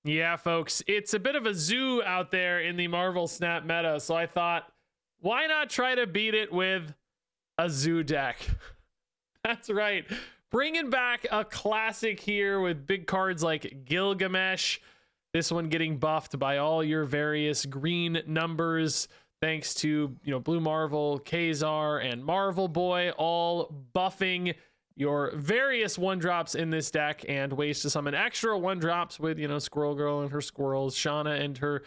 Yeah, folks, it's a bit of a zoo out there in the Marvel Snap meta, so I thought, why not try to beat it with a zoo deck? That's right. Bringing back a classic here with big cards like Gilgamesh. This one getting buffed by all your various green numbers, thanks to, Blue Marvel, Ka-Zar, and Marvel Boy, all buffing your various 1-drops in this deck and ways to summon extra 1-drops with, Squirrel Girl and her squirrels, Shauna and her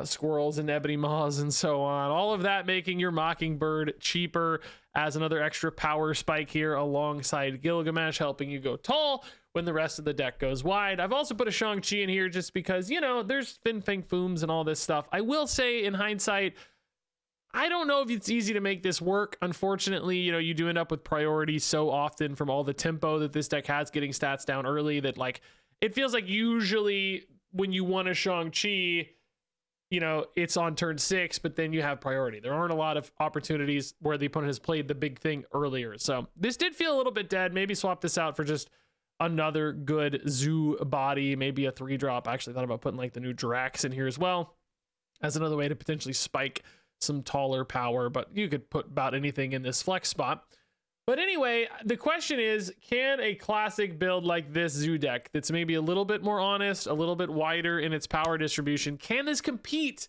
squirrels, and Ebony Maws, and so on. All of that making your Mockingbird cheaper as another extra power spike here alongside Gilgamesh, helping you go tall when the rest of the deck goes wide. I've also put a Shang-Chi in here just because, there's Fin Fang Fooms and all this stuff. I will say, in hindsight, I don't know if it's easy to make this work. Unfortunately, you do end up with priority so often from all the tempo that this deck has getting stats down early that, it feels like usually when you want a Shang-Chi, it's on turn 6, but then you have priority. There aren't a lot of opportunities where the opponent has played the big thing earlier. So this did feel a little bit dead. Maybe swap this out for just another good zoo body, maybe a 3-drop. I actually thought about putting the new Drax in here as well as another way to potentially spike some taller power, but you could put about anything in this flex spot. But anyway, the question is, can a classic build like this zoo deck that's maybe a little bit more honest, a little bit wider in its power distribution, can this compete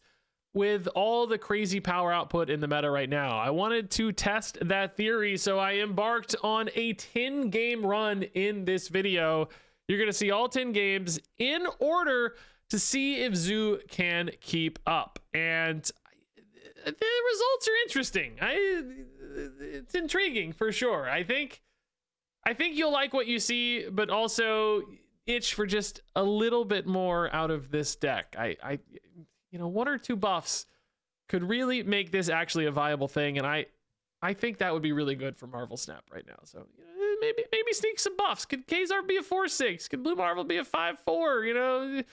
with all the crazy power output in the meta right now? I wanted to test that theory, so I embarked on a 10-game run in this video. You're going to see all 10 games in order to see if Zoo can keep up. And the results are interesting. It's intriguing for sure. I think you'll like what you see, but also itch for just a little bit more out of this deck. I 1 or 2 buffs could really make this actually a viable thing, and I think that would be really good for Marvel Snap right now. So maybe sneak some buffs. Could Ka-Zar be a 4/6? Could Blue Marvel be a 5/4?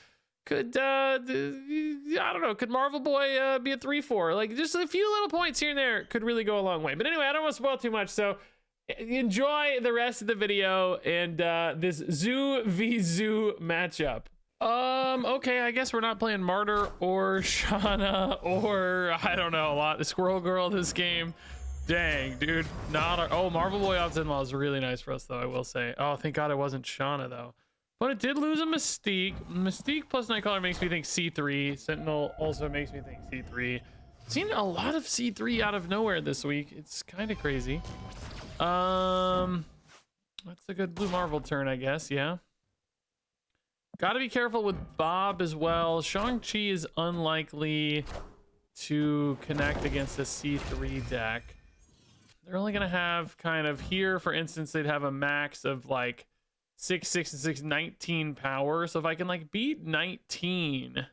Could I don't know, could Marvel Boy be a 3/4? Just a few little points here and there could really go a long way. But anyway, I don't want to spoil too much, so enjoy the rest of the video and this Zoo v Zoo matchup. Okay, I guess we're not playing Martyr or Shauna or, I don't know, a lot of Squirrel Girl this game. Dang, dude. Marvel Boy Ops In-Law is really nice for us, though, I will say. Oh, thank God it wasn't Shauna, though. But it did lose a Mystique. Mystique plus Nightcrawler makes me think C3. Sentinel also makes me think C3. Seen a lot of C3 out of nowhere this week. It's kind of crazy. That's a good Blue Marvel turn, I guess. Yeah. Got to be careful with Bob as well. Shang-Chi is unlikely to connect against a C3 deck. They're only going to have kind of here, for instance, they'd have a max of 6, 6, and 6, 19 power. So if I can beat 19,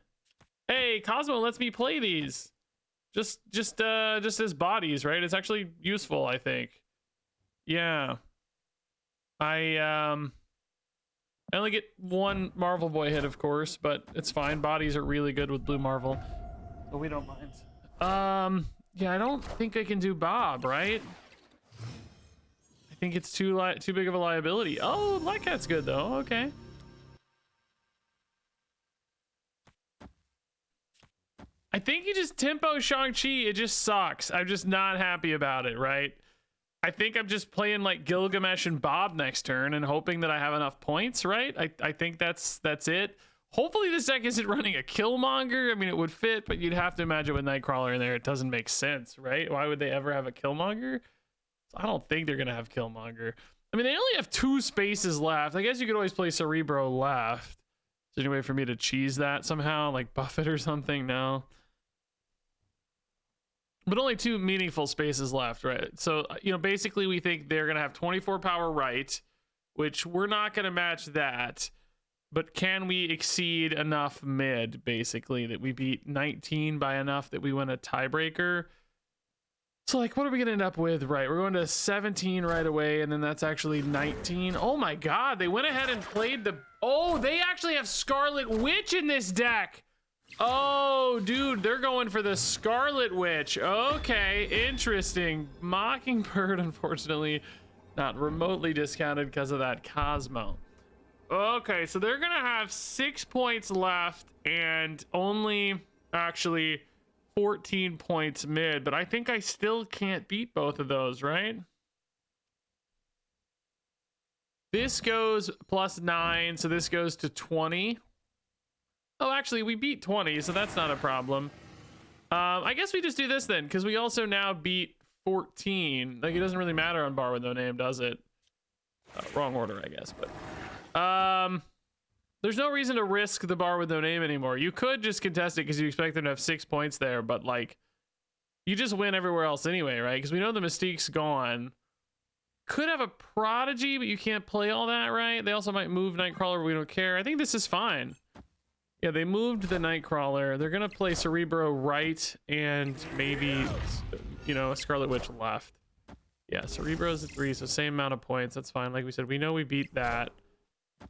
hey, Cosmo lets me play these just as bodies, right? It's actually useful, I think. Yeah, I only get 1 Marvel Boy hit, of course, but it's fine. Bodies are really good with Blue Marvel, so we don't mind. Yeah, I don't think I can do Bob, right? I think it's too big of a liability. Oh, Black Cat's good though. Okay. I think you just tempo Shang-Chi. It just sucks. I'm just not happy about it, right? I think I'm just playing Gilgamesh and Bob next turn and hoping that I have enough points, right? I think that's it. Hopefully this deck isn't running a Killmonger. I mean, it would fit, but you'd have to imagine with Nightcrawler in there, it doesn't make sense, right? Why would they ever have a Killmonger? I don't think they're going to have Killmonger. I mean, they only have 2 spaces left. I guess you could always play Cerebro left. Is there any way for me to cheese that somehow? Buff it or something? No. But only 2 meaningful spaces left, right? So, basically we think they're going to have 24 power right, which we're not going to match that. But can we exceed enough mid, basically, that we beat 19 by enough that we win a tiebreaker? So, what are we going to end up with, right? We're going to 17 right away, and then that's actually 19. Oh, my God. They went ahead and played the... Oh, they actually have Scarlet Witch in this deck. Oh, dude, they're going for the Scarlet Witch. Okay, interesting. Mockingbird, unfortunately, not remotely discounted because of that Cosmo. Okay, so they're gonna have 6 points left and only actually 14 points mid, but I think I still can't beat both of those, right? This goes +9, so this goes to 20. Oh, actually, we beat 20, so that's not a problem. I guess we just do this then, because we also now beat 14. Like, it doesn't really matter on Bar with No Name, does it? Wrong order, I guess, but there's no reason to risk the Bar with No Name anymore. You could just contest it because you expect them to have 6 points there, but like, you just win everywhere else anyway, right? Because we know the Mystique's gone. Could have a Prodigy, but you can't play all that, right? They also might move Nightcrawler, but we don't care. I think this is fine. Yeah, they moved the Nightcrawler. They're gonna play Cerebro right and maybe, you know, a Scarlet Witch left. Yeah, Cerebro's at 3, so same amount of points. That's fine. Like we said, we know we beat that.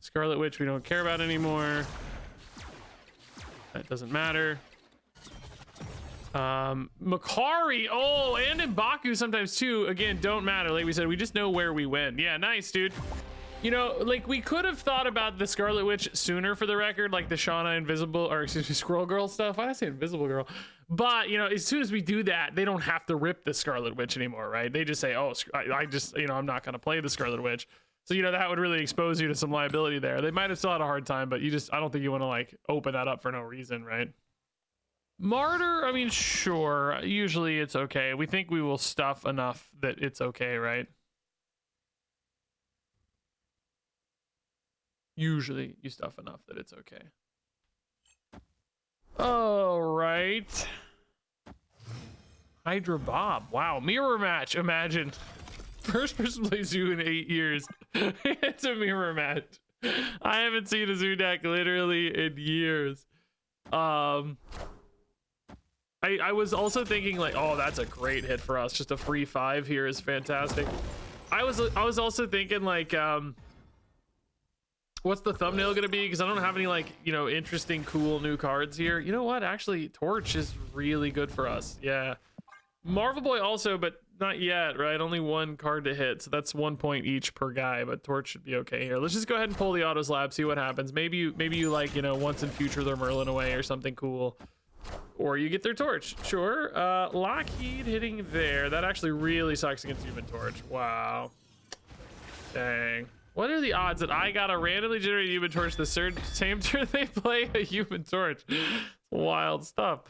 Scarlet Witch we don't care about anymore. That doesn't matter. Makari, oh, and M'Baku sometimes too. Again, don't matter. Like we said, we just know where we win. Yeah, nice, dude. You know, like we could have thought about the Scarlet Witch sooner for the record, like the Shauna Invisible, or excuse me, Squirrel Girl stuff. Why did I say Invisible Girl? But, you know, as soon as we do that, they don't have to rip the Scarlet Witch anymore, right? They just say, oh, I just, you know, I'm not going to play the Scarlet Witch. So, you know, that would really expose you to some liability there. They might have still had a hard time, but you just, I don't think you want to like open that up for no reason, right? Martyr, I mean, sure. Usually it's okay. We think we will stuff enough that it's okay, right? Usually you stuff enough that it's okay. All right. Hydra Bob. Wow. Mirror match. Imagine. First person plays Zoo in 8 years. It's a mirror match. I haven't seen a Zoo deck literally in years. I was also thinking like, oh, that's a great hit for us. Just a free 5 here is fantastic. I was also thinking like, what's the thumbnail gonna be? Because I don't have any like, you know, interesting, cool new cards here. You know what? Actually, Torch is really good for us. Yeah. Marvel Boy also, but not yet, right? Only 1 card to hit, so that's 1 point each per guy. But Torch should be okay here. Let's just go ahead and pull the Auto Slab, see what happens. Maybe you like, you know, once in future their Merlin away or something cool. Or you get their Torch, sure. Lockheed hitting there. That actually really sucks against Human Torch. Wow. Dang. What are the odds that I got a randomly generated Human Torch the same turn they play a Human Torch? Wild stuff.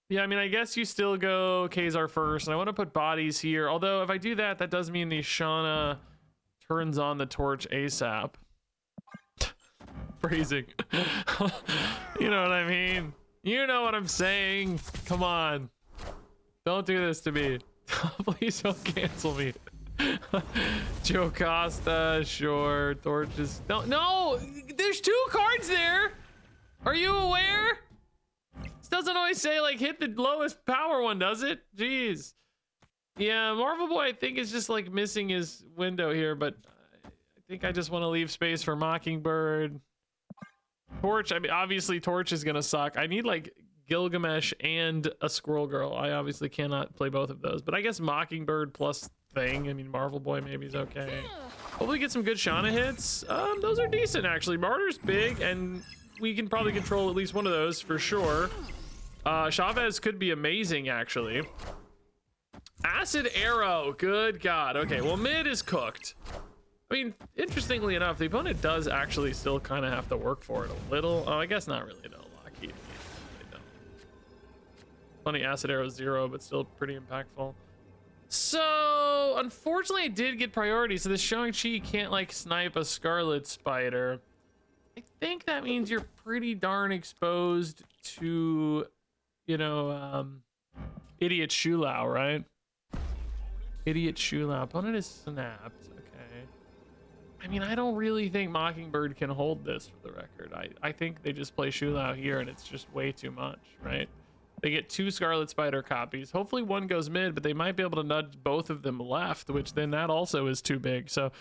Yeah, I mean, I guess you still go Ka-Zar first, and I want to put bodies here. Although, if I do that, that does mean the Shauna turns on the Torch ASAP. Phrasing. You know what I mean? You know what I'm saying. Come on. Don't do this to me. Please don't cancel me. Joe Costa, sure. Torches. No, there's 2 cards there. Are you aware? This doesn't always say like hit the lowest power one, does it? Jeez. Yeah, Marvel Boy I think is just like missing his window here, but I think I just want to leave space for Mockingbird. Torch, I mean, obviously Torch is gonna suck. I need like Gilgamesh and a Squirrel Girl. I obviously cannot play both of those, but I guess Mockingbird plus Thing. I mean, Marvel Boy maybe is okay. Hopefully get some good Shauna hits. Those are decent actually. Martyr's big, and we can probably control at least one of those for sure. Chavez could be amazing actually. Acid Arrow, good God. Okay, well mid is cooked. I mean, interestingly enough, the opponent does actually still kind of have to work for it a little. Oh, I guess not really, no. Lockheed. Funny, Acid Arrow 0, but still pretty impactful. So, unfortunately, I did get priority, so this Shang-Chi can't, like, snipe a Scarlet Spider. I think that means you're pretty darn exposed to, you know, Idiot Shulao, right? Idiot Shulao. Opponent is snapped. Okay. I mean, I don't really think Mockingbird can hold this for the record. I think they just play Shulao here, and it's just way too much, right? They get 2 Scarlet Spider copies. Hopefully one goes mid, but they might be able to nudge both of them left, which then that also is too big. So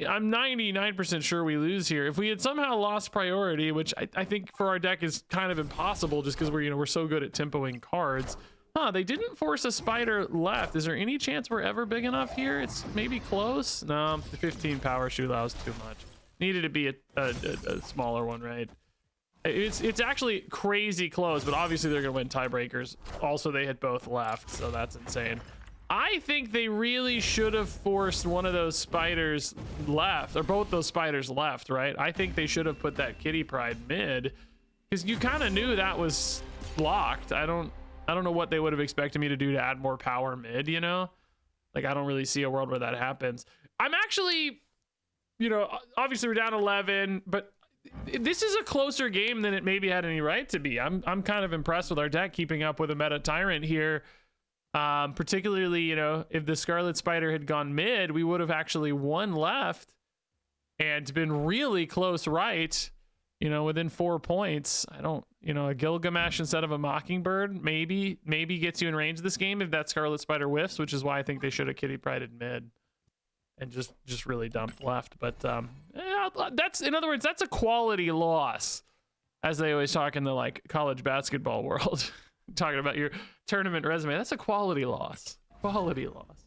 I'm 99% sure we lose here. If we had somehow lost priority, which I think for our deck is kind of impossible just because we're so good at tempoing cards, Huh, they didn't force a spider left. Is there any chance we're ever big enough here? It's maybe close. No, the 15 power shoe, that was too much. Needed to be a smaller one, right? It's actually crazy close, but obviously they're gonna win tiebreakers. Also, they had both left, so that's insane. I think they really should have forced one of those spiders left, or both those spiders left, right? I think they should have put that Kitty Pryde mid, because you kind of knew that was blocked. I don't know what they would have expected me to do to add more power mid, you know? Like, I don't really see a world where that happens. I'm actually, you know, obviously we're down 11, but this is a closer game than it maybe had any right to be. I'm kind of impressed with our deck keeping up with a meta tyrant here. Particularly, you know, if the Scarlet Spider had gone mid, we would have actually won left and been really close right, you know, within 4 points. I don't, you know, a Gilgamesh instead of a Mockingbird maybe gets you in range of this game if that Scarlet Spider whiffs, which is why I think they should have Kitty Prided mid and just really dumped left. But yeah, that's, in other words, that's a quality loss, as they always talk in the like college basketball world. Talking about your tournament resume, that's a quality loss. Quality loss.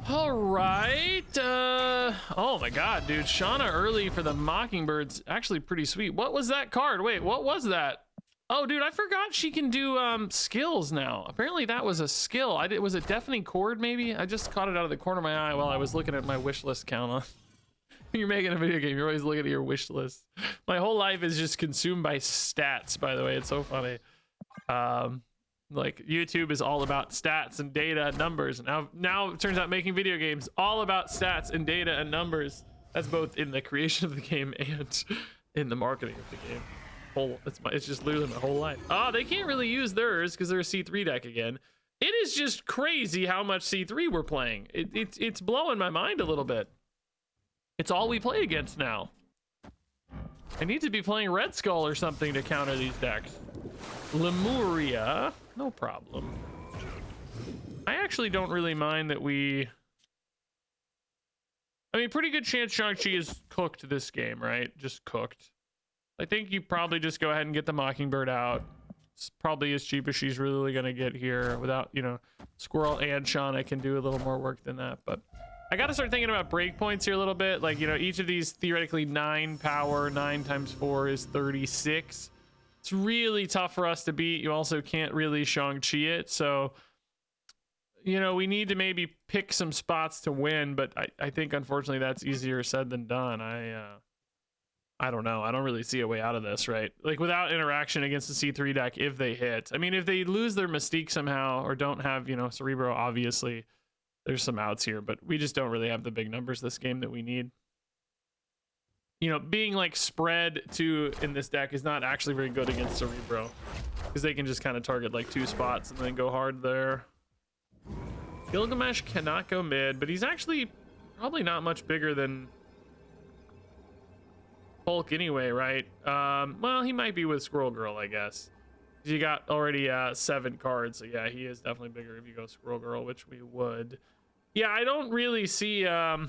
All right. Oh my god, dude, Shauna early for the Mockingbird's actually pretty sweet. What was that card? Wait, what was that? Oh, dude, I forgot she can do skills now. Apparently that was a skill. Was it Deafening Chord maybe? I just caught it out of the corner of my eye while I was looking at my wish list count. You're making a video game, you're always looking at your wish list. My whole life is just consumed by stats, by the way. It's so funny. Like, YouTube is all about stats and data and numbers. And now it turns out making video games all about stats and data and numbers. That's both in the creation of the game and in the marketing of the game. It's just literally my whole life. Oh, they can't really use theirs because they're a C3 deck again. It is just crazy how much C3 we're playing. It's blowing my mind a little bit. It's all we play against now. I need to be playing Red Skull or something to counter these decks. Lemuria, no problem. I actually don't really mind that we... I mean, pretty good chance Shang-Chi is cooked this game, right? Just cooked. I think you probably just go ahead and get the Mockingbird out. It's probably as cheap as she's really gonna get here without, you know, Squirrel and Shauna can do a little more work than that, but... I gotta start thinking about breakpoints here a little bit. Like, you know, each of these theoretically 9 power, 9 times 4 is 36. It's really tough for us to beat. You also can't really Shang-Chi it. So, you know, we need to maybe pick some spots to win, but I think unfortunately that's easier said than done. I don't know. I don't really see a way out of this, right? Like, without interaction against the C3 deck, if they hit. I mean, if they lose their Mystique somehow or don't have, you know, Cerebro, obviously there's some outs here, but we just don't really have the big numbers this game that we need. You know, being like spread 2 in this deck is not actually very good against Cerebro, because they can just kind of target like 2 spots and then go hard there. Gilgamesh cannot go mid, but he's actually probably not much bigger than Hulk anyway, right? Well, he might be with Squirrel Girl, I guess. You got already 7 cards, so yeah, he is definitely bigger if you go Squirrel Girl, which we would. Yeah, I don't really see a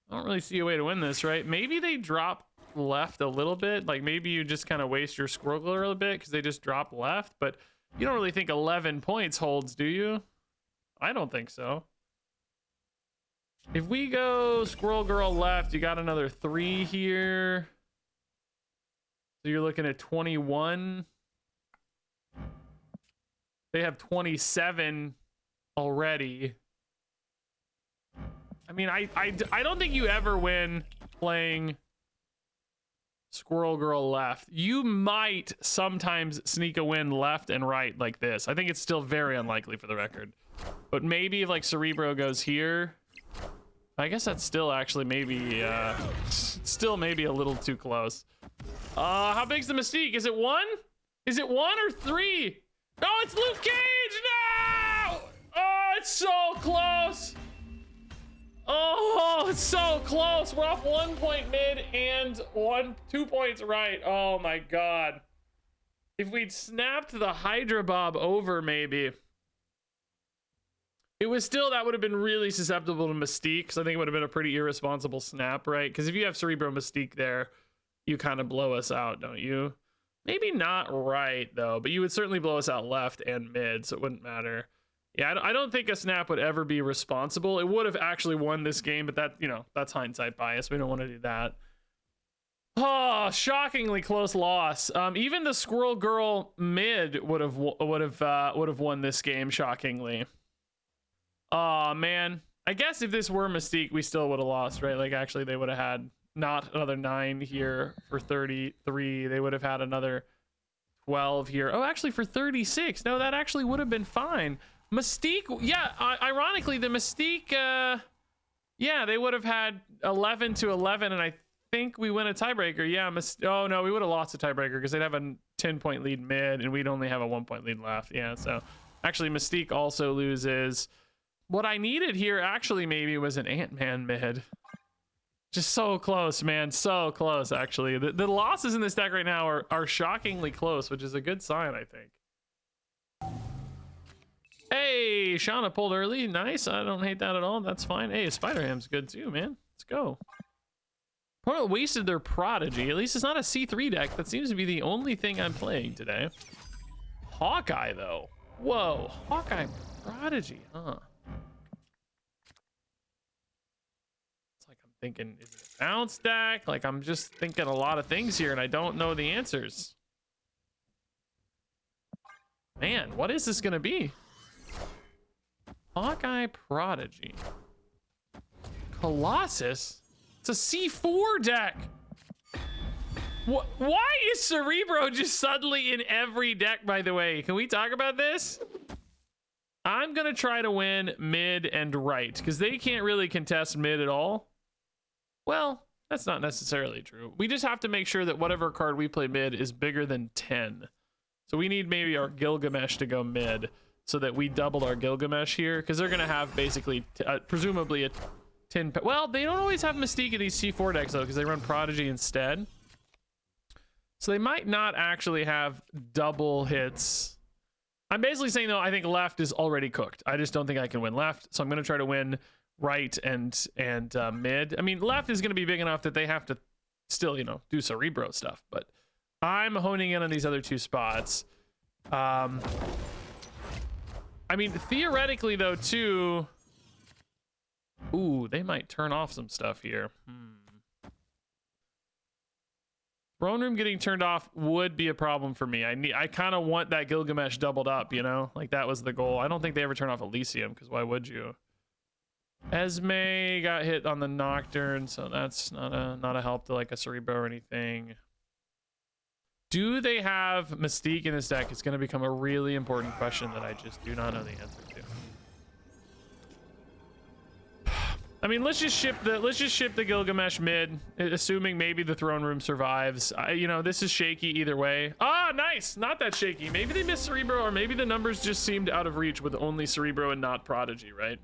way to win this, right? Maybe they drop left a little bit. Like, maybe you just kind of waste your Squirrel Girl a little bit because they just drop left, but you don't really think 11 points holds, do you? I don't think so. If we go Squirrel Girl left, you got another 3 here. So you're looking at 21. They have 27 already. I mean, I don't think you ever win playing Squirrel Girl left. You might sometimes sneak a win left and right like this. I think it's still very unlikely for the record. But maybe if like Cerebro goes here, I guess that's still actually maybe still maybe a little too close. How big's the Mystique? Is it 1? Is it 1 or 3? No, it's Luke Cage! No! Oh, it's so close! Oh, it's so close! We're off 1 point mid and 2 points right. Oh my god. If we'd snapped the Hydra Bob over, maybe. It was still, that would have been really susceptible to Mystique, because I think it would have been a pretty irresponsible snap, right? Because if you have Cerebro Mystique there, you kind of blow us out, don't you? Maybe not right though, but you would certainly blow us out left and mid, so it wouldn't matter. Yeah, I don't think a snap would ever be responsible. It would have actually won this game, but that, you know, that's hindsight bias. We don't want to do that. Oh, shockingly close loss. Even the Squirrel Girl mid would have won this game, shockingly. Oh man, I guess if this were Mystique, we still would have lost, right? Like actually, they would have had not another 9 here for 33. They would have had another 12 here. Oh, actually for 36. No, that actually would have been fine. Mystique, yeah. Ironically, the Mystique, yeah, they would have had 11 to 11, and I think we win a tiebreaker. Yeah. Oh no, we would have lost a tiebreaker because they'd have a 10-point lead mid, and we'd only have a 1-point lead left. Yeah. So actually, Mystique also loses. What I needed here actually maybe was an Ant-Man mid. Just so close, man. So close, actually. The losses in this deck right now are shockingly close, which is a good sign, I think. Hey, Shauna pulled early. Nice. I don't hate that at all. That's fine. Hey, Spider-Ham's good too, man. Let's go. Opponent wasted their Prodigy. At least it's not a C3 deck. That seems to be the only thing I'm playing today. Hawkeye, though. Whoa. Hawkeye Prodigy, huh? Thinking, is it a bounce deck? Like, I'm just thinking a lot of things here and I don't know the answers. Man, what is this gonna be? Hawkeye Prodigy. Colossus? It's a C4 deck. Why is Cerebro just suddenly in every deck, by the way? Can we talk about this? I'm gonna try to win mid and right because they can't really contest mid at all. Well, that's not necessarily true. We just have to make sure that whatever card we play mid is bigger than 10. So we need maybe our Gilgamesh to go mid so that we doubled our Gilgamesh here because they're going to have basically, presumably a 10. Well, they don't always have Mystique in these C4 decks though because they run Prodigy instead. So they might not actually have double hits. I'm basically saying though, I think left is already cooked. I just don't think I can win left. So I'm going to try to win right and mid. I mean, left is going to be big enough that they have to still, you know, do Cerebro stuff, but I'm honing in on these other two spots. I mean, theoretically though too, ooh, they might turn off some stuff here. Throne Room getting turned off would be a problem for me. I kind of want that Gilgamesh doubled up, you know, like that was the goal. I don't think they ever turn off Elysium because why would you? Esme got hit on the Nocturne, so that's not a help to like a Cerebro or anything. Do they have Mystique in this deck? It's going to become a really important question that I just do not know the answer to. I mean, let's just ship the Gilgamesh mid, assuming maybe the Throne Room survives. You know, this is shaky either way. Ah, nice, not that shaky. Maybe they missed Cerebro, or maybe the numbers just seemed out of reach with only Cerebro and not Prodigy, right?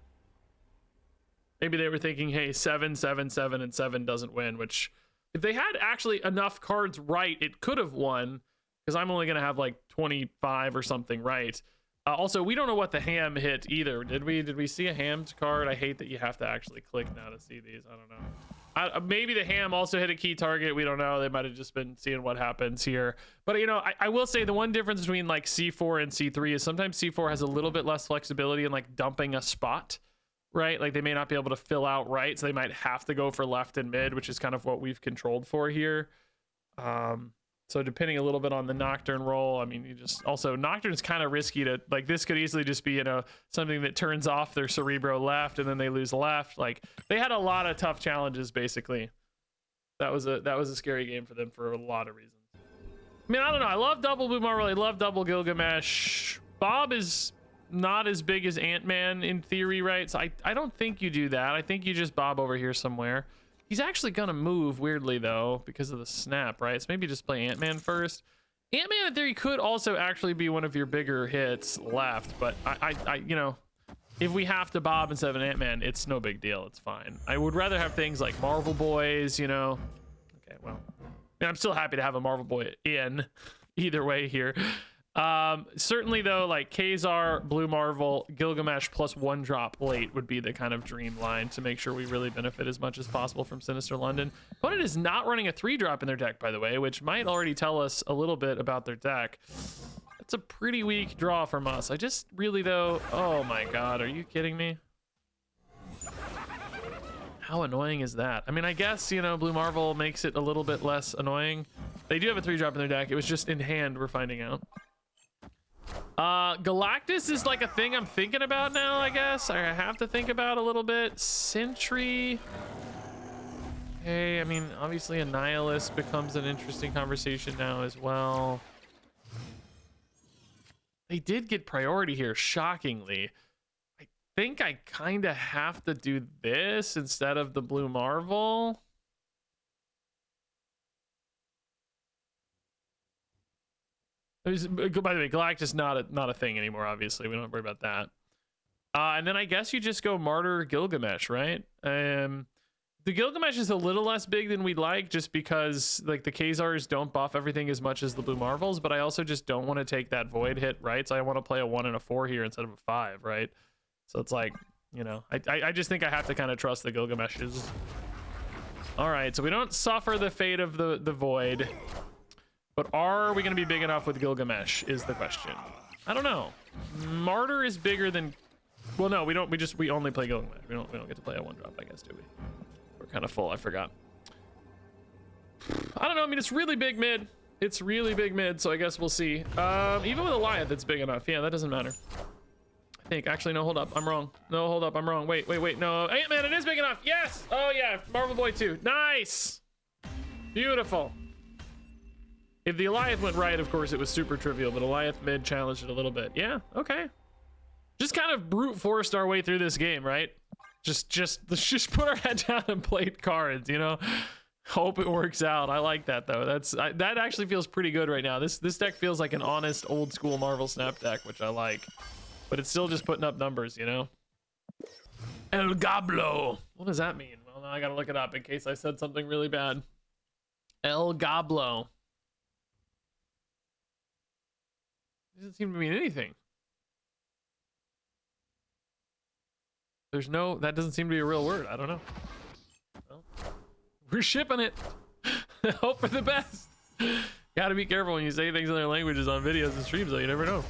Maybe they were thinking, hey, 7, 7, 7, and 7 doesn't win, which if they had actually enough cards right, it could have won because I'm only going to have like 25 or something right. Also, we don't know what the ham hit either. Did we see a hammed card? I hate that you have to actually click now to see these. I don't know. Maybe the ham also hit a key target. We don't know. They might have just been seeing what happens here. But, you know, I will say the one difference between like C4 and C3 is sometimes C4 has a little bit less flexibility in like dumping a spot. Right, like they may not be able to fill out right, so they might have to go for left and mid, which is kind of what we've controlled for here. So depending a little bit on the Nocturne roll, I mean, you just also Nocturne's kind of risky to like. This could easily just be, you know, something that turns off their Cerebro left, and then they lose left. Like they had a lot of tough challenges. Basically, that was a scary game for them for a lot of reasons. I mean, I don't know. I love double Blue Marvel. I love double Gilgamesh. Bob is not as big as Ant-Man in theory, right? So I don't think you do that. I think you just Bob over here somewhere. He's actually gonna move weirdly though because of the snap, right? So maybe just play Ant-Man first. Ant-Man in theory could also actually be one of your bigger hits left, but I you know, if we have to Bob instead of an Ant-Man, it's no big deal. It's fine. I would rather have things like Marvel Boys, you know. Okay, well, I mean, I'm still happy to have a Marvel Boy in either way here. Certainly though, like Ka-Zar, Blue Marvel, Gilgamesh plus 1-drop late would be the kind of dream line to make sure we really benefit as much as possible from Sinister London. Opponent is not running a 3-drop in their deck, by the way, which might already tell us a little bit about their deck. That's a pretty weak draw from us. I just really though, oh my god, are you kidding me? How annoying is that? I mean, I guess, you know, Blue Marvel makes it a little bit less annoying. They do have a 3-drop in their deck. It was just in hand, we're finding out. Galactus is like a thing I'm thinking about now, I guess. I have to think about a little bit. Sentry. Okay, I mean, obviously a Nihilist becomes an interesting conversation now as well. They did get priority here, shockingly. I think I kind of have to do this instead of the Blue Marvel. By the way, Galactus not a thing anymore, obviously. We don't have to worry about that. And then I guess you just go Martyr Gilgamesh, right? The Gilgamesh is a little less big than we'd like, just because like the Ka-Zars don't buff everything as much as the Blue Marvels, but I also just don't want to take that void hit, right? So I want to play a 1 and a 4 here instead of a 5, right? So it's like, you know, I just think I have to kind of trust the Gilgameshes. All right, so we don't suffer the fate of the void. But are we going to be big enough with Gilgamesh is the question. I don't know. Martyr is bigger than... Well, no, we don't. We only play Gilgamesh. We don't get to play a 1-drop, I guess, do we? We're kind of full. I forgot. I don't know. I mean, it's really big mid. It's really big mid, so I guess we'll see. Even with Alliance, it's big enough. Yeah, that doesn't matter. I think. Actually, no, hold up. I'm wrong. No, hold up. I'm wrong. Wait. No. Ant-Man, it is big enough. Yes. Oh, yeah. Marvel Boy 2. Nice. Beautiful. If the Alliance went right, of course, it was super trivial, but Alliance mid challenged it a little bit. Yeah, okay. Just kind of brute forced our way through this game, right? Let's just put our head down and play cards, you know? Hope it works out. I like that, though. That actually feels pretty good right now. This deck feels like an honest, old-school Marvel Snap deck, which I like. But it's still just putting up numbers, you know? El Goblo. What does that mean? Well, now I gotta look it up in case I said something really bad. El Goblo. Doesn't seem to mean anything. That doesn't seem to be a real word. I don't know. Well, we're shipping it. Hope for the best. Gotta be careful when you say things in other languages on videos and streams, though. You never know.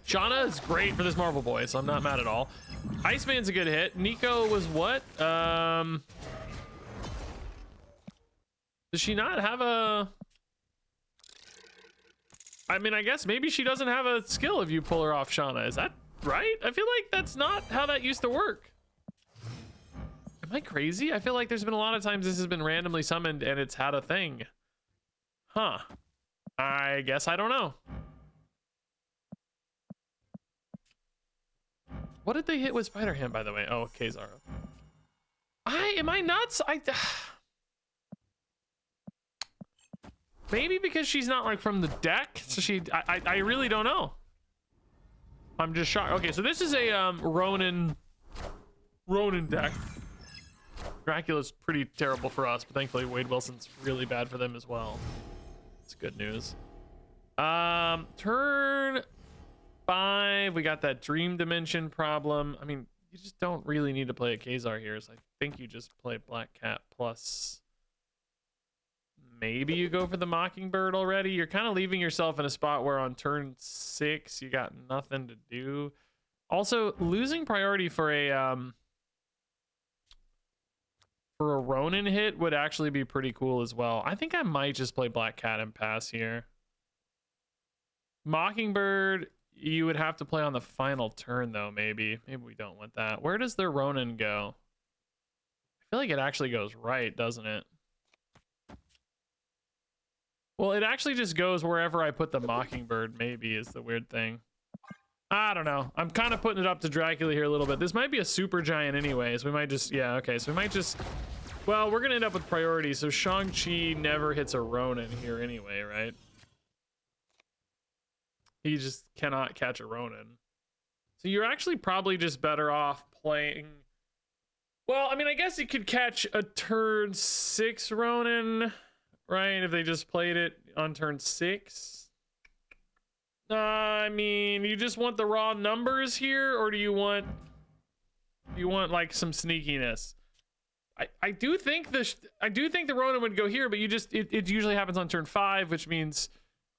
Shauna is great for this Marvel Boy, so I'm not mad at all. Iceman's a good hit. Nico was what? Does she not have a... I mean, I guess maybe she doesn't have a skill if you pull her off Shauna. Is that right? I feel like that's not how that used to work. Am I crazy? I feel like there's been a lot of times this has been randomly summoned and it's had a thing. Huh. I guess I don't know. What did they hit with Spider-Ham, by the way? Oh, Ka-Zar. Am I nuts? Maybe because she's not like from the deck, so I really don't know. I'm just shocked. Okay, so this is a Ronin deck. Dracula's pretty terrible for us, but thankfully Wade Wilson's really bad for them as well. It's good news. Turn 5, we got that Dream Dimension problem. I mean, you just don't really need to play a Ka-Zar here, so I think you just play Black Cat plus... Maybe you go for the Mockingbird already. You're kind of leaving yourself in a spot where on turn 6 you got nothing to do. Also, losing priority for a Ronin hit would actually be pretty cool as well. I think I might just play Black Cat and pass here. Mockingbird, you would have to play on the final turn though. Maybe we don't want that. Where does their Ronin go? I feel like it actually goes right, doesn't it? Well, it actually just goes wherever I put the Mockingbird, maybe, is the weird thing. I don't know. I'm kind of putting it up to Dracula here a little bit. This might be a super giant anyways. We might just... Yeah, okay. So we might just... Well, we're going to end up with priority. So Shang-Chi never hits a Ronin here anyway, right? He just cannot catch a Ronin. So you're actually probably just better off playing... Well, I mean, I guess you could catch a turn 6 Ronin... Right, if they just played it on turn 6. I mean, you just want the raw numbers here, or do you want like some sneakiness? I do think the Ronin would go here, but it usually happens on turn 5, which means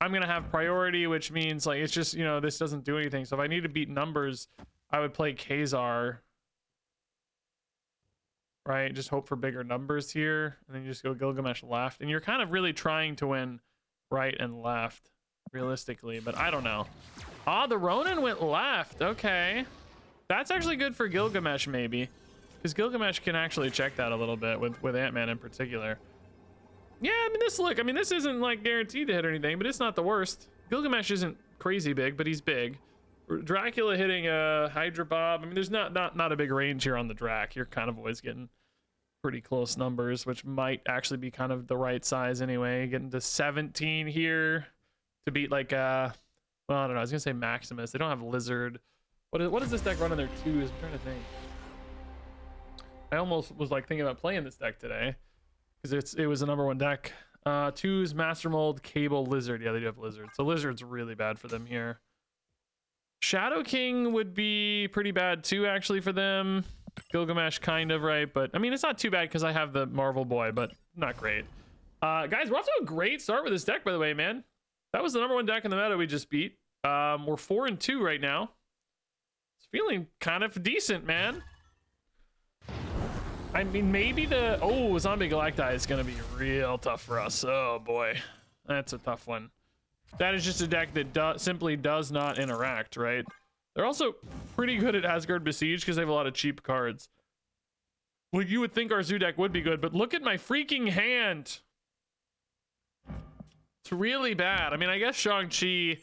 I'm gonna have priority, which means like it's just, you know, this doesn't do anything. So if I need to beat numbers, I would play Ka-Zar, right? Just hope for bigger numbers here, and then you just go Gilgamesh left, and you're kind of really trying to win right and left, realistically. But I don't know. Ah, the Ronin went left. Okay, that's actually good for Gilgamesh, maybe, because Gilgamesh can actually check that a little bit with Ant-Man in particular. Yeah, I mean, this isn't like guaranteed to hit or anything, but it's not the worst. Gilgamesh isn't crazy big, but he's big. Dracula hitting a Hydra Bob. I mean, there's not a big range here on the Drac. You're kind of always getting pretty close numbers, which might actually be kind of the right size anyway. Getting to 17 here to beat like well, I don't know. I was gonna say Maximus. They don't have Lizard. What does this deck run in their twos? I'm trying to think. I almost was like thinking about playing this deck today because it was a #1 deck. Twos, Master Mold, Cable, Lizard. Yeah, they do have Lizard. So Lizard's really bad for them here. Shadow King would be pretty bad too, actually, for them. Gilgamesh kind of, right? But I mean, it's not too bad because I have the Marvel Boy, but not great. Guys, we're off to a great start with this deck, by the way, man. That was the #1 deck in the meta we just beat. We're 4-2 right now. It's feeling kind of decent, man. I mean, maybe Zombie Galacti is going to be real tough for us. Oh boy, that's a tough one. That is just a deck that simply does not interact, right? They're also pretty good at Asgard Besiege because they have a lot of cheap cards. Well, you would think our Zoo deck would be good, but look at my freaking hand. It's really bad. I mean, I guess Shang-Chi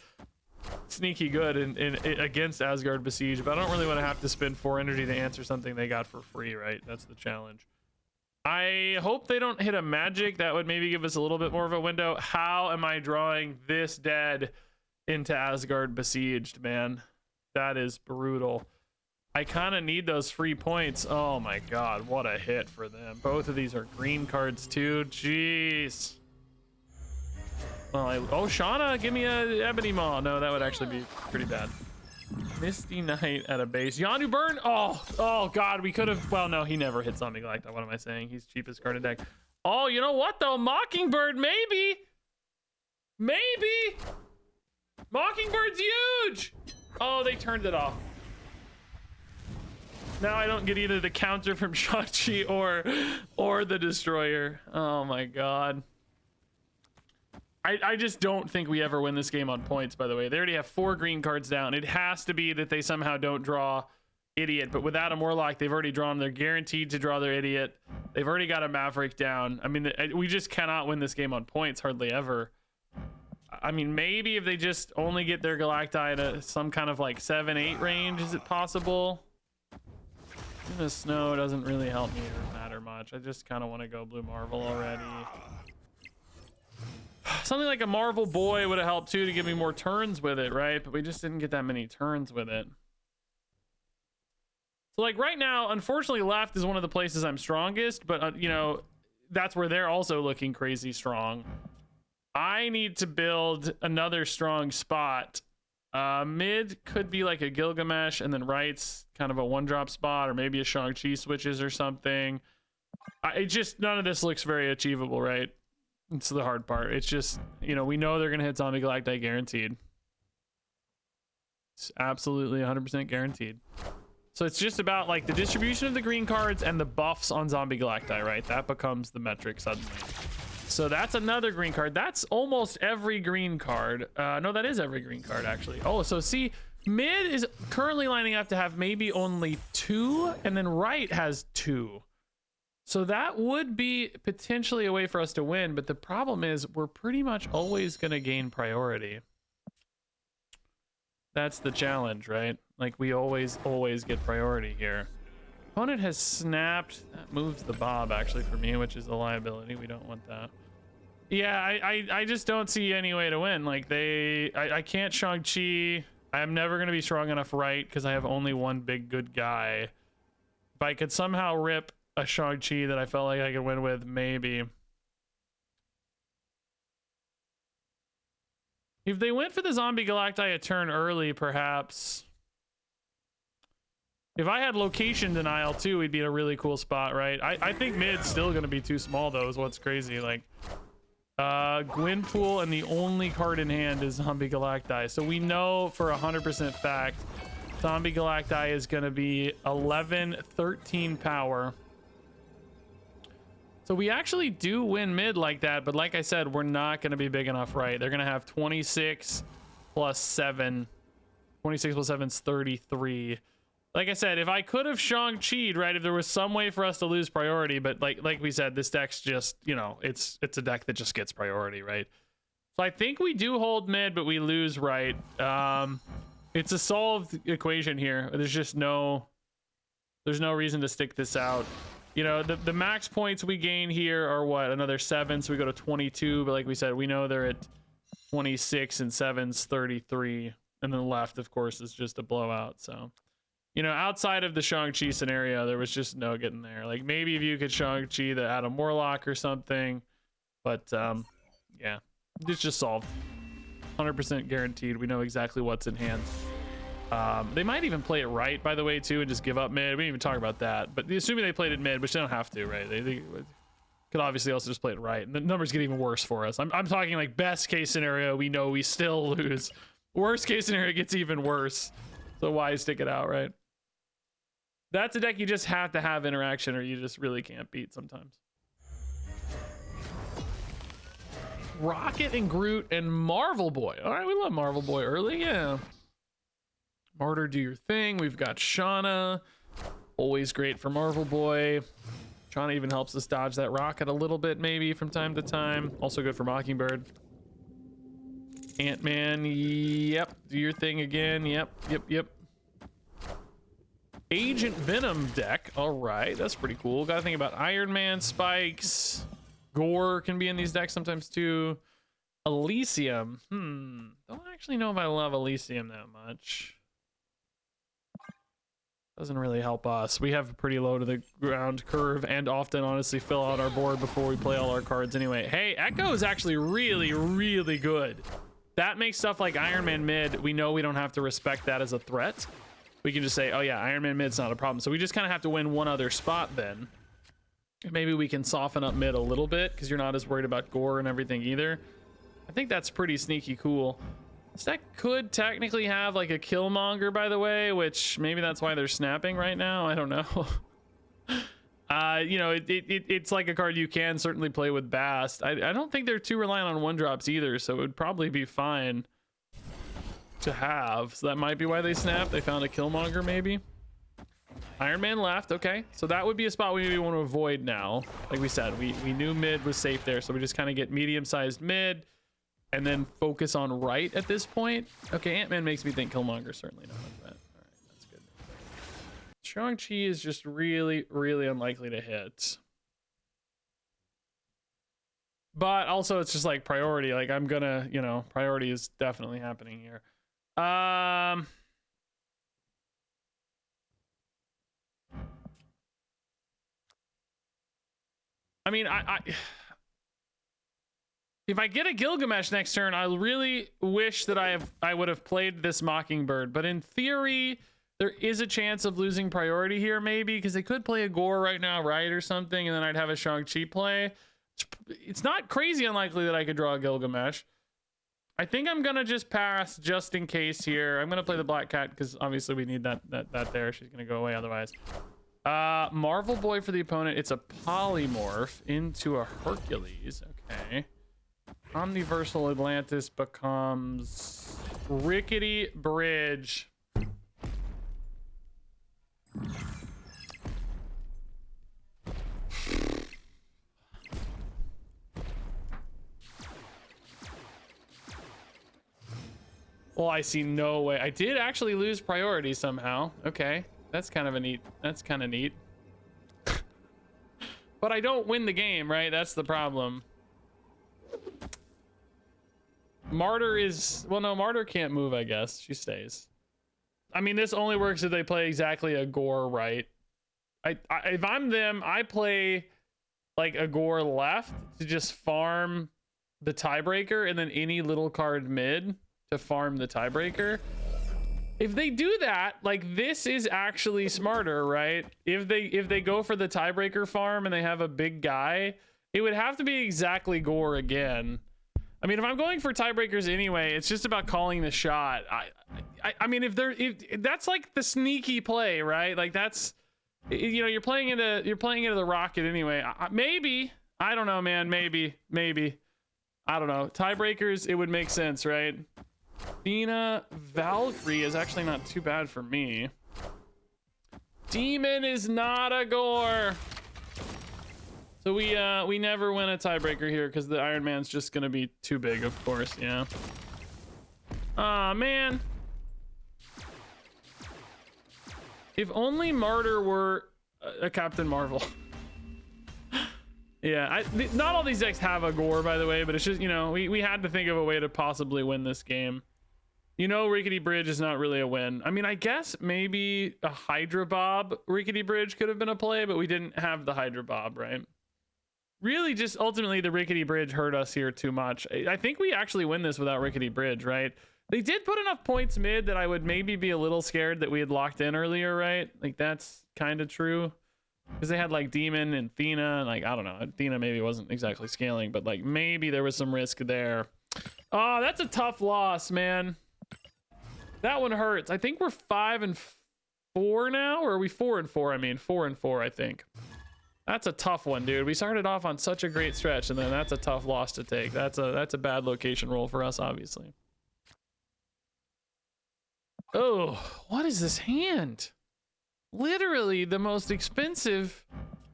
sneaky good in against Asgard Besiege, but I don't really want to have to spend 4 energy to answer something they got for free, right? That's the challenge. I hope they don't hit a magic. That would maybe give us a little bit more of a window. How am I drawing this dead into Asgard Besieged, man? That is brutal. I kind of need those free points. Oh my god, what a hit for them. Both of these are green cards too. Jeez. Well, oh, Shauna, give me a Ebony Maw. No, that would actually be pretty bad. Misty Knight at a base. Yanu Burn. Oh god, we could have. Well, no, he never hits Zombie Galacta. What am I saying? He's cheapest card in deck. Oh, you know what though? Mockingbird, maybe. Mockingbird's huge. Oh, they turned it off. Now I don't get either the counter from Shang-Chi or the Destroyer. Oh my god. I just don't think we ever win this game on points, by the way. They already have 4 green cards down. It has to be that they somehow don't draw Idiot, but without a Warlock, they've already drawn. They're guaranteed to draw their Idiot. They've already got a Maverick down. I mean, we just cannot win this game on points, hardly ever. I mean, maybe if they just only get their Galacti to some kind of like 7-8 range, is it possible? The snow doesn't really help me or matter much. I just kind of want to go Blue Marvel already. Something like a Marvel Boy would have helped too to give me more turns with it, right? But we just didn't get that many turns with it. So like right now, unfortunately, left is one of the places I'm strongest, but you know, that's where they're also looking crazy strong. I need to build another strong spot. Mid could be like a Gilgamesh, and then right's kind of a 1-drop spot, or maybe a Shang-Chi switches or something. None of this looks very achievable, right? It's the hard part. It's just, you know, we know they're going to hit Zombie Galacti guaranteed. It's absolutely 100% guaranteed. So it's just about like the distribution of the green cards and the buffs on Zombie Galacti, right? That becomes the metric suddenly. So that's another green card. That's almost every green card. No, that is every green card, actually. Oh, so see, mid is currently lining up to have maybe only 2, and then right has 2. So that would be potentially a way for us to win, but the problem is we're pretty much always going to gain priority. That's the challenge, right? Like we always get priority here. Opponent has snapped. That moves the Bob actually for me, which is a liability. We don't want that. Yeah, I just don't see any way to win. Like I can't Shang-Chi. I'm never going to be strong enough right because I have only one big good guy. If I could somehow rip a Shang-Chi that I felt like I could win with, maybe. If they went for the Zombie Galacti a turn early, perhaps. If I had location denial too, we'd be in a really cool spot, right? I think mid's still gonna be too small though, is what's crazy. Like, Gwynpool, and the only card in hand is Zombie Galacti. So we know for 100% fact, Zombie Galacti is gonna be 11, 13 power. So we actually do win mid like that, but like I said, we're not gonna be big enough, right? They're gonna have 26 plus 7. 26 plus 7 is 33. Like I said, if I could have Shang-Chi'd, right, if there was some way for us to lose priority, but like we said, this deck's just, you know, it's a deck that just gets priority, right? So I think we do hold mid, but we lose right. It's a solved equation here. There's no reason to stick this out. You know, the max points we gain here are what? Another 7, so we go to 22, but like we said, we know they're at 26 and 7's 33. And then left, of course, is just a blowout, so... You know, outside of the Shang-Chi scenario, there was just no getting there. Like, maybe if you could Shang-Chi the Adam Warlock or something. But, yeah. It's just solved. 100% guaranteed. We know exactly what's in hand. They might even play it right, by the way, too, and just give up mid. We didn't even talk about that. But assuming they played it mid, which they don't have to, right? They could obviously also just play it right. And the numbers get even worse for us. I'm talking, like, best case scenario, we know we still lose. Worst case scenario, it gets even worse. So why stick it out, right? That's a deck you just have to have interaction or you just really can't beat sometimes. Rocket and Groot and Marvel Boy. All right, we love Marvel Boy early, yeah. Martyr, do your thing. We've got Shauna. Always great for Marvel Boy. Shauna even helps us dodge that rocket a little bit maybe from time to time. Also good for Mockingbird. Ant-Man, yep. Do your thing again. Yep. Agent Venom deck. All right, that's pretty cool. Gotta think about Iron Man spikes. Gore can be in these decks sometimes too. Elysium. Don't actually know if I love Elysium that much. Doesn't really help us. We have a pretty low to the ground curve and often honestly fill out our board before we play all our cards anyway. Hey, Echo is actually really, really good. That makes stuff like Iron Man mid. We know we don't have to respect that as a threat. We can just say, oh yeah, Iron Man mid's not a problem. So we just kind of have to win one other spot then. Maybe we can soften up mid a little bit because you're not as worried about Gore and everything either. I think that's pretty sneaky cool. This deck could technically have like a Killmonger, by the way, which maybe that's why they're snapping right now. I don't know. You know, it's like a card you can certainly play with Bast. I don't think they're too reliant on 1-drops either, so it would probably be fine to have. So that might be why they snapped. They found a Killmonger maybe. Iron Man left. Okay, so that would be a spot we maybe want to avoid now. Like we said, we knew mid was safe there, so we just kind of get medium-sized mid and then focus on right at this point. Okay, Ant-Man makes me think Killmonger certainly not a threat. All right, that's good. Shang-Chi is just really, really unlikely to hit. But also it's just like priority. Like I'm gonna, you know, priority is definitely happening here. I mean, if I get a Gilgamesh next turn, I really wish that I would have played this Mockingbird. But in theory, there is a chance of losing priority here, maybe, because they could play a Gore right now, right, or something, and then I'd have a Shang-Chi play. It's not crazy unlikely that I could draw a Gilgamesh. I think I'm gonna just pass just in case here. I'm gonna play the Black Cat because obviously we need that there. She's gonna go away otherwise. Marvel Boy for the opponent. It's a polymorph into a Hercules. Okay. Omniversal Atlantis becomes Rickety Bridge. Well, I see no way. I did actually lose priority somehow. Okay, that's kind of neat. But I don't win the game, right? That's the problem. Martyr is, well, no, Martyr can't move, I guess. She stays. I mean, this only works if they play exactly a Gore, right? If I'm them, I play like a Gore left to just farm the tiebreaker and then any little card mid to farm the tiebreaker. If they do that, like, this is actually smarter, right? If they go for the tiebreaker farm and they have a big guy, it would have to be exactly Gore again. I mean, if I'm going for tiebreakers anyway, it's just about calling the shot. I mean, if that's like the sneaky play, right? Like, that's, you know, you're playing into the rocket anyway. Maybe, I don't know, man. Maybe I don't know. Tiebreakers, it would make sense, right? Athena Valkyrie is actually not too bad for me. Demon is not a Gore. So we never win a tiebreaker here because the Iron Man's just gonna be too big, of course. Yeah. Aw, man. If only Martyr were a Captain Marvel. Yeah, not all these decks have a Gore, by the way, but it's just, you know, we had to think of a way to possibly win this game. You know, Rickety Bridge is not really a win. I mean, I guess maybe a Hydra Bob Rickety Bridge could have been a play, but we didn't have the Hydra Bob, right? Really, just ultimately the Rickety Bridge hurt us here too much. I think we actually win this without Rickety Bridge, right? They did put enough points mid that I would maybe be a little scared that we had locked in earlier, right? Like, that's kind of true. Because they had like Demon and Athena, and like, I don't know, Athena maybe wasn't exactly scaling, but like maybe there was some risk there. Oh, that's a tough loss, man. That one hurts. I think we're 5-4 now, or are we 4-4? I mean, 4-4, I think. That's a tough one, dude. We started off on such a great stretch, and then that's a tough loss to take. That's a bad location roll for us, obviously. Oh, what is this hand? Literally the most expensive.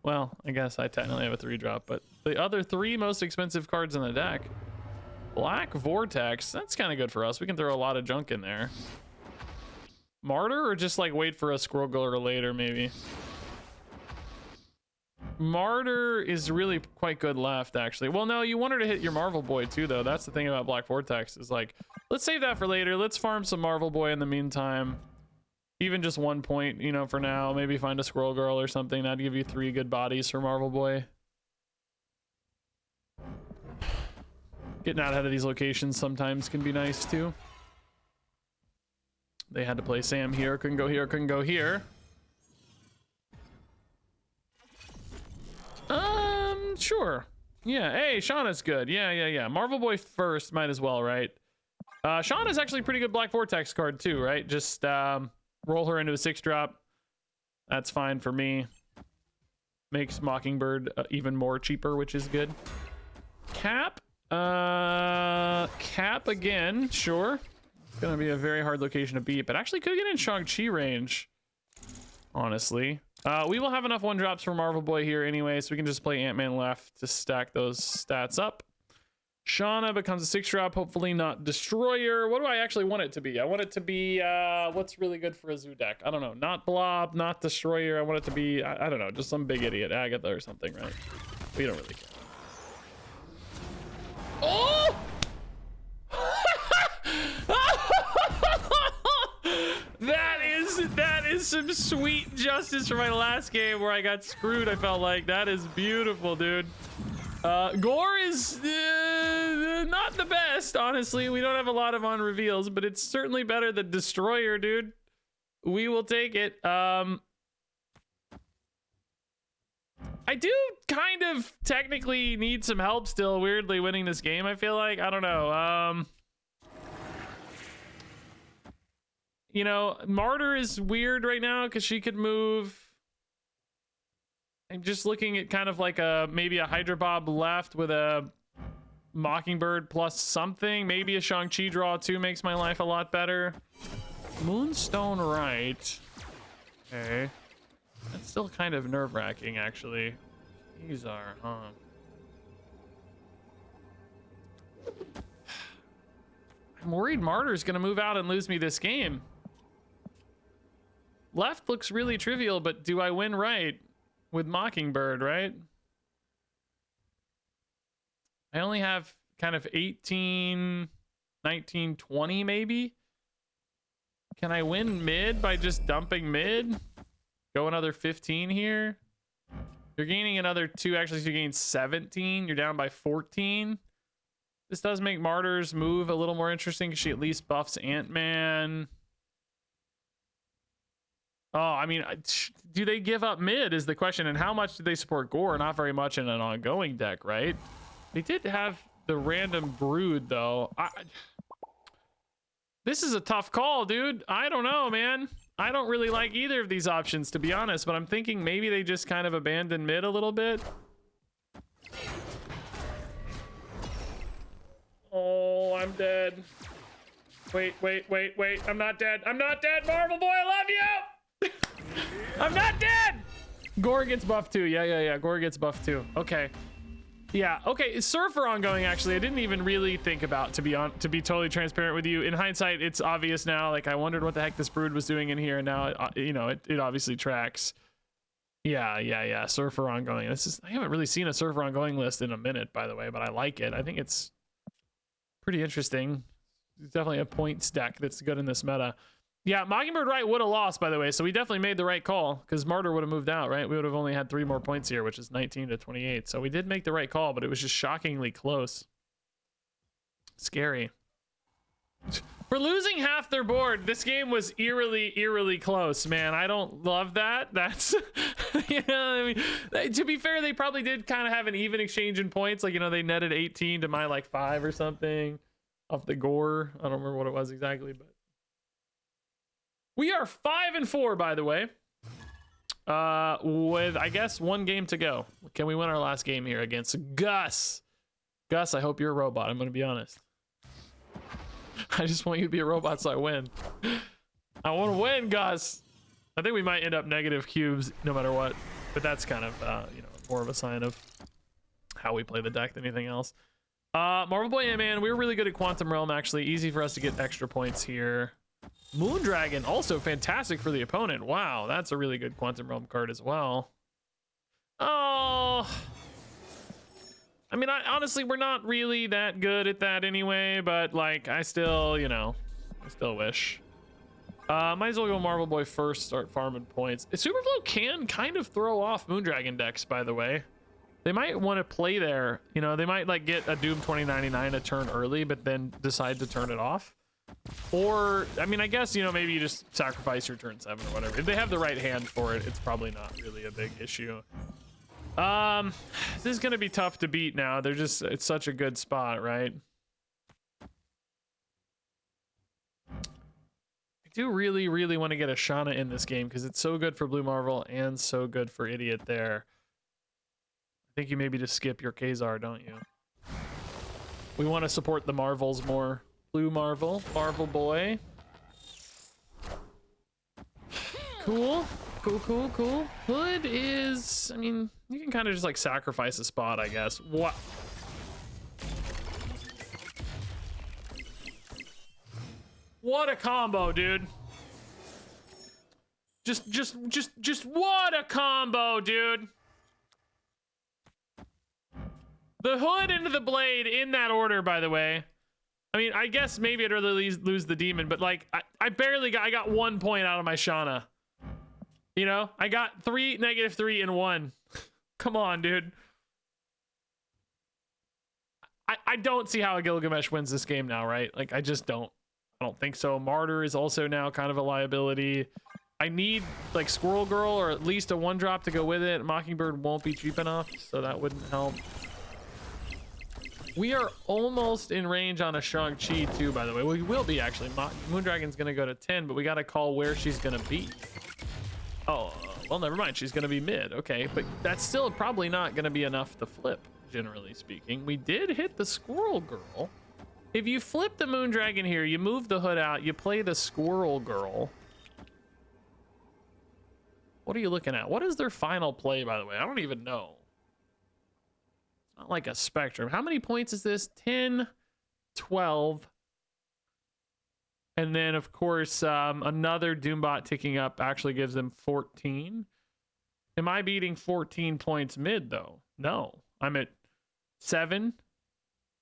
Well, I guess I technically have a 3-drop, but the other 3 most expensive cards in the deck. Black Vortex, that's kind of good for us. We can throw a lot of junk in there. Martyr, or just like wait for a Squirrel Girl later, maybe. Martyr is really quite good left, actually. Well, no, you want her to hit your Marvel Boy too, though. That's the thing about Black Vortex, is like, let's save that for later. Let's farm some Marvel Boy in the meantime. Even just 1 point, you know, for now. Maybe find a Squirrel Girl or something. That'd give you 3 good bodies for Marvel Boy. Getting out ahead of these locations sometimes can be nice too. They had to play Sam here. Couldn't go here. Couldn't go here. Sure. Yeah. Hey, Shauna's good. Yeah. Marvel Boy first, might as well, right? Shauna's actually a pretty good Black Vortex card too, right? Just roll her into a 6-drop. That's fine for me. Makes Mockingbird even more cheaper, which is good. Cap. Cap again. Sure. It's gonna be a very hard location to beat, but actually could get in Shang-Chi range, honestly. We will have enough 1-drops for Marvel Boy here anyway, so we can just play Ant-Man left to stack those stats up. Shauna becomes a 6-drop, hopefully not Destroyer. What do I actually want it to be? I want it to be, what's really good for a Zoo deck? I don't know. Not Blob, not Destroyer. I want it to be, I don't know, just some big idiot, Agatha or something, right? We don't really care. Oh! That is some sweet justice for my last game where I got screwed. I felt like that is beautiful, dude. Gore is not the best, honestly. We don't have a lot of on reveals, but it's certainly better than Destroyer, dude. We will take it. I do kind of technically need some help still, weirdly, winning this game. I feel like, I don't know. You know, Martyr is weird right now because she could move. I'm just looking at kind of like maybe a Hydra Bob left with a Mockingbird plus something. Maybe a Shang-Chi draw too makes my life a lot better. Moonstone right. Okay. That's still kind of nerve-wracking, actually. Ka-Zar, huh? I'm worried Martyr's gonna move out and lose me this game. Left looks really trivial, but do I win right with Mockingbird, right? I only have kind of 18, 19, 20 maybe. Can I win mid by just dumping mid? Go another 15 here. You're gaining another 2. Actually, you gain 17. You're down by 14. This does make Martyr's move a little more interesting because she at least buffs Ant-Man. Oh, I mean, do they give up mid is the question, and how much do they support Gore? Not very much in an ongoing deck, right? They did have the random Brood, though. This is a tough call, dude. I don't know, man. I don't really like either of these options, to be honest, but I'm thinking maybe they just kind of abandon mid a little bit. Oh, I'm dead. Wait. I'm not dead. I'm not dead, Marvel Boy. I love you. I'm not dead. Gore gets buffed too. Yeah. Gore gets buffed too. Okay. Yeah. Okay. Surfer ongoing. Actually, I didn't even really think about, to be totally transparent with you. In hindsight, it's obvious now. Like, I wondered what the heck this Brood was doing in here, and now it obviously tracks. Yeah. Surfer ongoing. I haven't really seen a Surfer ongoing list in a minute, by the way, but I like it. I think it's pretty interesting. It's definitely a points deck that's good in this meta. Yeah, Mockingbird Right would have lost, by the way, so we definitely made the right call because Martyr would have moved out, right? We would have only had 3 more points here, which is 19 to 28. So we did make the right call, but it was just shockingly close. Scary. For losing half their board, this game was eerily close, man. I don't love that. That's, I mean, to be fair, they probably did kind of have an even exchange in points. Like, they netted 18 to my, 5 or something off the Gore. I don't remember what it was exactly, but. We are 5-4, by the way, with, I guess, 1 game to go. Can we win our last game here against Gus? Gus, I hope you're a robot. I'm going to be honest. I just want you to be a robot so I win. I want to win, Gus. I think we might end up negative cubes no matter what, but that's kind of, more of a sign of how we play the deck than anything else. Marvel Boy Ant-Man, we were really good at Quantum Realm, actually. Easy for us to get extra points here. Moondragon, also fantastic for the opponent. Wow, that's a really good Quantum Realm card as well. Oh, I mean, honestly, we're not really that good at that anyway, but I still, I still wish. Might as well go Marvel Boy first, start farming points. Superflow can kind of throw off Moondragon decks, by the way. They might want to play there. They might get a Doom 2099 a turn early, but then decide to turn it off. Or, I mean, I guess, maybe you just sacrifice your turn 7 or whatever. If they have the right hand for it, it's probably not really a big issue. This is going to be tough to beat now. It's such a good spot, right? I do really want to get a Shauna in this game because it's so good for Blue Marvel and so good for Idiot there. I think you maybe just skip your Ka-Zar, don't you? We want to support the Marvels more. Blue Marvel, Marvel Boy. Cool. Hood is, I mean, you can kind of just sacrifice a spot, I guess. What? What a combo, dude. Just what a combo, dude. The Hood into the Blade in that order, by the way. I mean, I guess maybe I'd rather lose the Demon, but I got 1 point out of my Shauna. I got -3 and 1. Come on, dude. I don't see how a Gilgamesh wins this game now, right? I just don't. I don't think so. Martyr is also now kind of a liability. I need Squirrel Girl or at least a 1-drop to go with it. Mockingbird won't be cheap enough, so that wouldn't help. We are almost in range on a Shang-Chi too, by the way. We will be, actually. Moondragon's going to go to 10, but we got to call where she's going to be. Oh, well, never mind. She's going to be mid. Okay, but that's still probably not going to be enough to flip, generally speaking. We did hit the Squirrel Girl. If you flip the Moondragon here, you move the Hood out, you play the Squirrel Girl. What are you looking at? What is their final play, by the way? I don't even know. Not like a spectrum. How many points is this? 10, 12. And then, of course, another Doombot ticking up actually gives them 14. Am I beating 14 points mid, though? No. I'm at 7.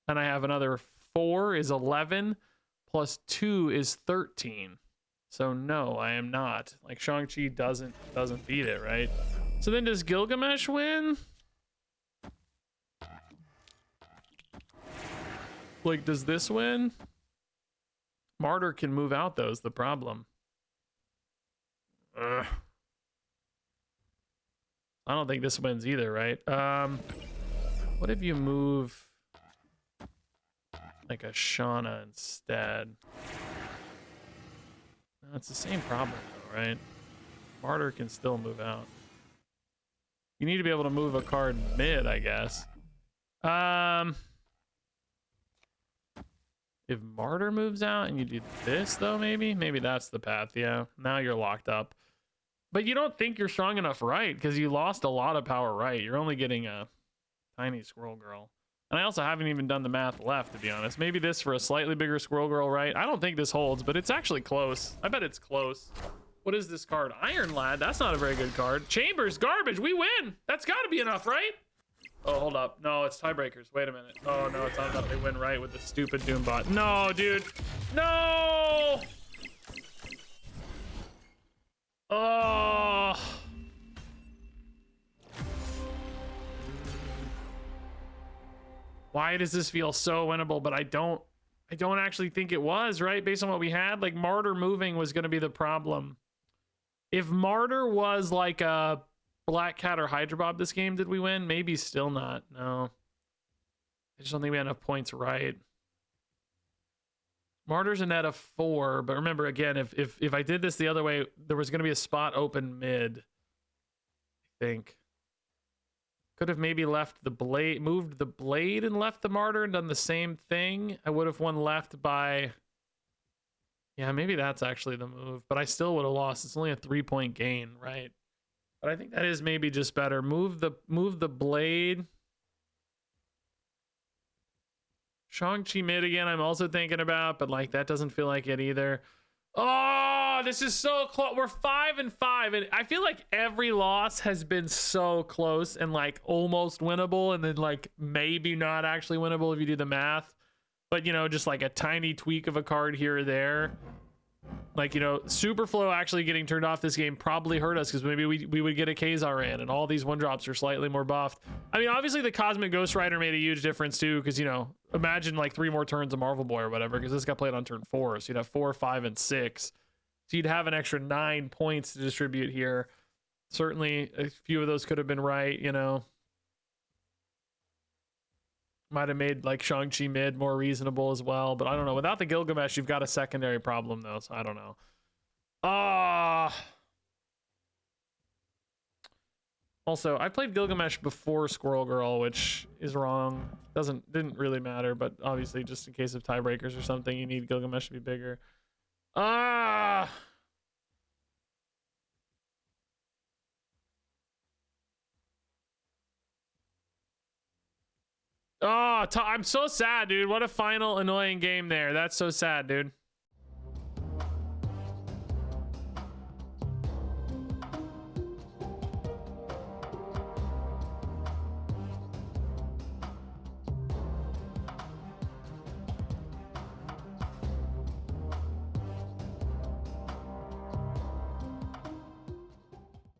And I have another 4 is 11. Plus 2 is 13. So, no, I am not. Shang-Chi doesn't beat it, right? So then does Gilgamesh win? Like, does this win? Martyr can move out, though, is the problem. Ugh. I don't think this wins either, right? What if you move like a Shauna instead? No, it's the same problem, though, right? Martyr can still move out. You need to be able to move a card mid, I guess. If Martyr moves out and you do this, though, maybe that's the path. Yeah, now you're locked up. But you don't think you're strong enough right, because you lost a lot of power right. You're only getting a tiny Squirrel Girl. And I also haven't even done the math left, to be honest. Maybe this for a slightly bigger Squirrel Girl right. I don't think this holds, but it's actually close. I bet it's close. What is this card? Iron Lad. That's not a very good card. Chambers, garbage. We win. That's got to be enough, right? Oh, hold up. No, it's tiebreakers. Wait a minute. Oh, no, it's not enough. They win right with the stupid Doombot. No, dude. No! Oh. Why does this feel so winnable? But I don't actually think it was, right? Based on what we had, like Martyr moving was going to be the problem. If Martyr was like a Black Cat or Hydra Bob this game, did we win? Maybe still not. No. I just don't think we had enough points right. Martyr's a net of 4, but remember again, if I did this the other way, there was going to be a spot open mid. I think. Could have maybe left the blade, moved the blade and left the Martyr and done the same thing. I would have won left by... Yeah, maybe that's actually the move, but I still would have lost. It's only a 3-point gain, right? But I think that is maybe just better. Move the blade. Shang-Chi mid again, I'm also thinking about, but like that doesn't feel like it either. Oh, this is so close. We're 5-5, and I feel like every loss has been so close and like almost winnable, and then like maybe not actually winnable if you do the math. But you know, just like a tiny tweak of a card here or there. Like, you know, Superflow actually getting turned off this game probably hurt us, because maybe we would get a Ka-Zar in, and all these 1-drops are slightly more buffed. I mean, obviously the Cosmic Ghost Rider made a huge difference too, because, you know, imagine like 3 more turns of Marvel Boy or whatever, because this got played on turn 4, so you'd have 4, 5, and 6. So you'd have an extra 9 points to distribute here. Certainly a few of those could have been right, you know. Might have made like Shang-Chi mid more reasonable as well, but I don't know. Without the Gilgamesh, you've got a secondary problem though, so I don't know. Also, I played Gilgamesh before Squirrel Girl, which is wrong. Didn't really matter, but obviously just in case of tiebreakers or something, you need Gilgamesh to be bigger. Oh, I'm so sad, dude. What a final annoying game there. That's so sad, dude.